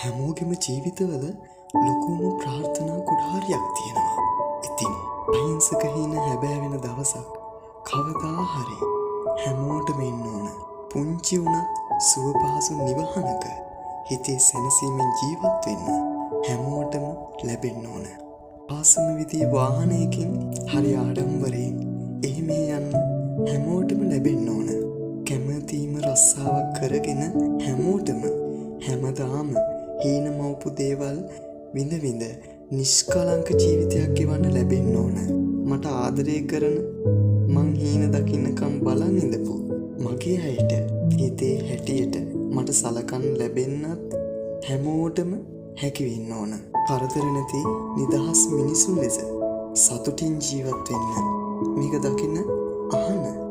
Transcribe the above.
හැමෝගෙම ජීවිතවල ලොකුම ප්‍රාර්ථනා ගොඩාරියක් තියෙනවා. ඉතින් අහිංසක හීන හැබෑවෙන දවසක් කවදා හරි හැමෝටම එන්න ඕන. පුංචි වුණත් සුව පහසු නිවහනක හිතේ සැනසීමෙන් ජීවත් වෙන්න හැමෝටම ලැබෙන්න ඕන. ආසම විදියේ වාහනයකින් හරි ආඩම්බරයෙන් එහි මෙහි යන්න හැමෝටම ලැබෙන්න ඕන. කැමැතිම රස්සාවක් කරගෙන හැමෝටම හැමදාම හීන මවපු දේවල් විඳ විඳ නිෂ්කලංක ජීවිතයක් ගෙවන්න ලැබෙන්න ඕන. මට ආදරය කරන මං හීන දකින්නකම් බලන් ඉඳපු මගේ අයට හිතේ හැටියට මට සලකන්න ලැබෙන්නත් හැමෝටම හැකි වෙන්න ඕන. කරදර නැති නිදහස් මිනිසුන් ලෙස සතුටින් ජීවත් වෙන්න. මේක දකින්න අහන්න